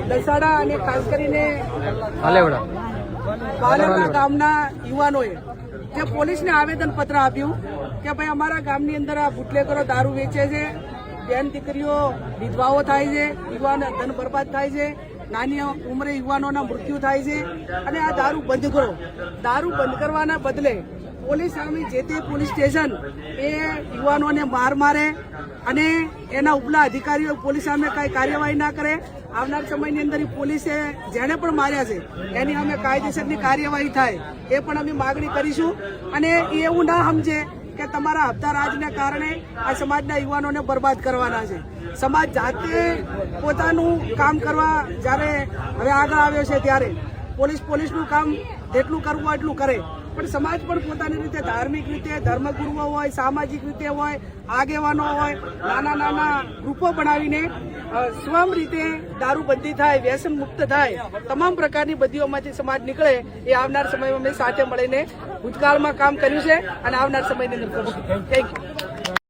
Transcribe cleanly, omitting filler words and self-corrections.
દસાડા અને ખાસ કરીને પાલેવડા ગામના યુવાનોએ જે પોલીસને આવેદન પત્ર આપ્યું કે ભાઈ અમારા ગામની અંદર આ બુટલેગરો દારૂ વેચે છે, બેન દીકરીઓ વિધવાઓ થાય છે, યુવાન ધન બરબાદ થાય છે, નાની ઉંમરે યુવાનોના મૃત્યુ થાય છે અને આ દારૂ બંધ કરો. દારૂ બંધ કરવાના બદલે પોલીસ સામે જે તે પોલીસ સ્ટેશન એ યુવાનોને માર મારે અને એના ઉપલા અધિકારીઓ પોલીસ સામે કઈ કાર્યવાહી ના કરે. આવનાર સમયની અંદર પોલીસે જેને પણ માર્યા છે એની અમે કાયદેસરની કાર્યવાહી થાય એ પણ અમે માગણી કરીશું. અને એ એવું ના સમજે કે તમારા હપ્તા રાજને કારણે આ સમાજના યુવાનોને બરબાદ કરવાના છે. સમાજ જાતે પોતાનું કામ કરવા જ્યારે હવે આગળ આવ્યો છે ત્યારે પોલીસનું કામ જેટલું કરવું હોય એટલું કરે, પણ સમાજ પણ પોતાની રીતે ધાર્મિક રીતે ધર્મગુરુઓ હોય, સામાજિક રીતે હોય, આગેવાનો હોય, નાના નાના ગ્રુપો બનાવીને સ્વયં રીતે દારૂબંધી થાય, વ્યસન મુક્ત થાય, તમામ પ્રકારની બધીઓમાંથી સમાજ નીકળે એ આવનાર સમયમાં અમે સાથે મળીને ભૂતકાળમાં કામ કર્યું છે અને આવનાર સમયની અંદર કરશું. Thank you.